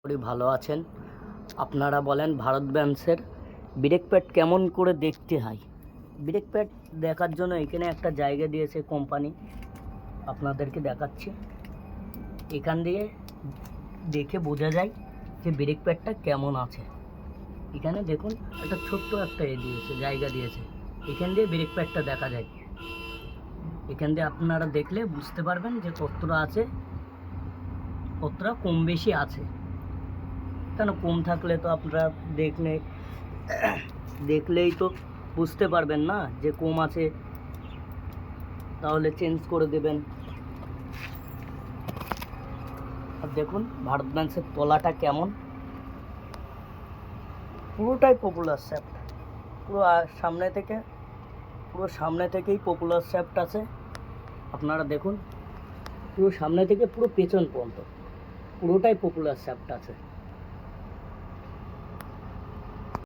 করি ভালো আছেন। আপনারা বলেন ভারত বেঞ্চের ব্রেক প্যাড কেমন করে দেখতে হয়। ব্রেক প্যাড দেখার জন্য এখানে একটা জায়গা দিয়েছে কোম্পানি, আপনাদেরকে দেখাচ্ছি। এখান দিয়ে দেখে বোঝা যায় যে ব্রেক প্যাডটা কেমন আছে। এখানে দেখুন একটা ছোট্ট একটা দিয়েছে, জায়গা দিয়েছে, এখান দিয়ে ব্রেক প্যাডটা দেখা যায়। এখান দিয়ে আপনারা দেখলে বুঝতে পারবেন যে কতটা আছে, কতটা কম বেশি আছে। কেন কম থাকলে তো আপনারা দেখলেই তো বুঝতে পারবেন না যে কম আছে, তাহলে চেঞ্জ করে দেবেন। আর দেখুন ভারত বেঞ্চের তলাটা কেমন, পুরোটাই পপুলার শ্যাফট। পুরো সামনে থেকেই পপুলার শ্যাফট আছে। আপনারা দেখুন পুরো সামনে থেকে পুরো পেছন পর্যন্ত পুরোটাই পপুলার শ্যাফট আছে।